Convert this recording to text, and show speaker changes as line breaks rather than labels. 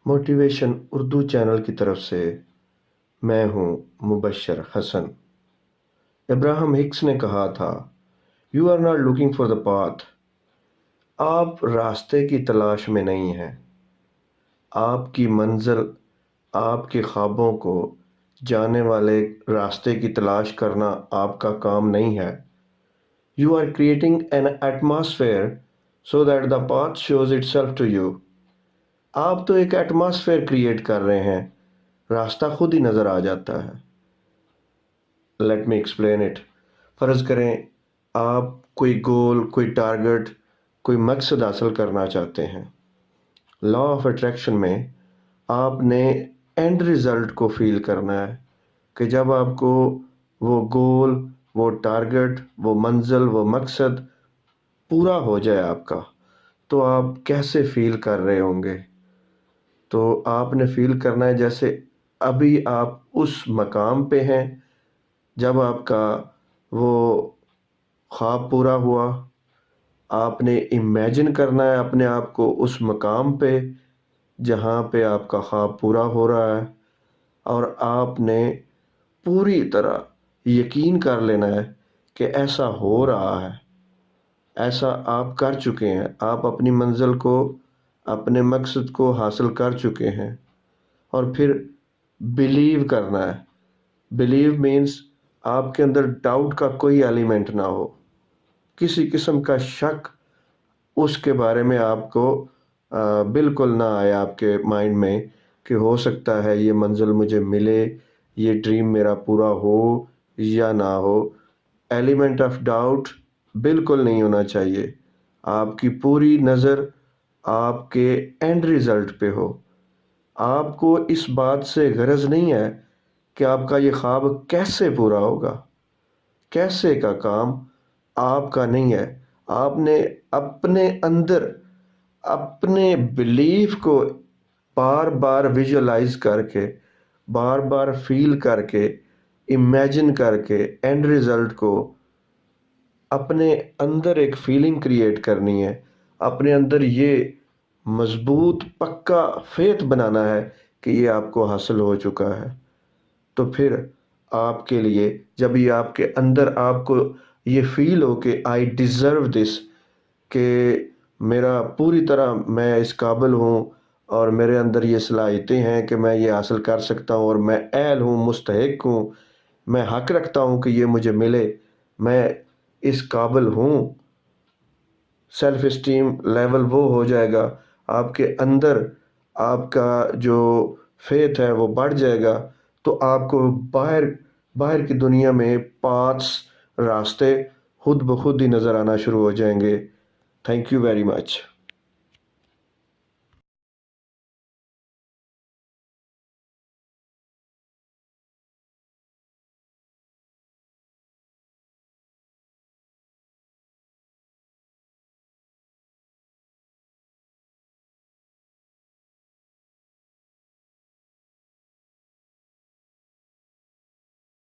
Motivation Urdu channel की तरफ से मैं हूँ मुबशर हसन। इब्राहिम हिक्स ने कहा था, you are not looking for the path. आप रास्ते की तलाश में नहीं हैं। आपकी मंजिल, आपके ख्वाबों को जाने वाले रास्ते की तलाश करना आपका काम नहीं है। You are creating an atmosphere so that the path shows itself to you. आप तो एक एटमॉस्फेयर क्रिएट कर रहे हैं, रास्ता खुद ही नज़र आ जाता है। Let me explain it. फ़र्ज़ करें आप कोई गोल, कोई टारगेट, कोई मकसद हासिल करना चाहते हैं। लॉ ऑफ अट्रैक्शन में आपने एंड रिज़ल्ट को फील करना है कि जब आपको वो गोल, वो टारगेट, वो मंजिल, वो मकसद पूरा हो जाए आपका, तो आप कैसे फील कर रहे होंगे। तो आपने फील करना है जैसे अभी आप उस मकाम पे हैं जब आपका वो ख्वाब पूरा हुआ। आपने इमेजिन करना है अपने आप को उस मकाम पे जहाँ पे आपका ख्वाब पूरा हो रहा है, और आपने पूरी तरह यकीन कर लेना है कि ऐसा हो रहा है, ऐसा आप कर चुके हैं, आप अपनी मंजिल को, अपने मकसद को हासिल कर चुके हैं। और फिर बिलीव करना है। बिलीव मीन्स आपके अंदर डाउट का कोई एलिमेंट ना हो, किसी किस्म का शक उसके बारे में आपको बिल्कुल ना आए आपके माइंड में कि हो सकता है ये मंजिल मुझे मिले, ये ड्रीम मेरा पूरा हो या ना हो। एलिमेंट ऑफ डाउट बिल्कुल नहीं होना चाहिए। आपकी पूरी नज़र आपके एंड रिज़ल्ट पे हो। आपको इस बात से गरज नहीं है कि आपका ये ख्वाब कैसे पूरा होगा। कैसे का काम आपका नहीं है। आपने अपने अंदर अपने बिलीफ को बार बार विजुअलाइज करके, बार बार फील करके, इमेजिन करके एंड रिजल्ट को अपने अंदर एक फीलिंग क्रिएट करनी है। अपने अंदर ये मजबूत पक्का फेथ बनाना है कि ये आपको हासिल हो चुका है। तो फिर आपके लिए जब ये आपके अंदर आपको ये फील हो कि आई डिज़र्व दिस, कि मेरा पूरी तरह मैं इस काबिल हूँ और मेरे अंदर ये सलाहियतें हैं कि मैं ये हासिल कर सकता हूँ, और मैं अहल हूँ, मुस्तहिक हूँ, मैं हक रखता हूँ कि ये मुझे मिले, मैं इस काबिल हूँ। सेल्फ इस्टीम लेवल वो हो जाएगा आपके अंदर, आपका जो फेथ है वो बढ़ जाएगा। तो आपको बाहर बाहर की दुनिया में पाथ्स, रास्ते खुद ब खुद ही नज़र आना शुरू हो जाएंगे। Thank you very much.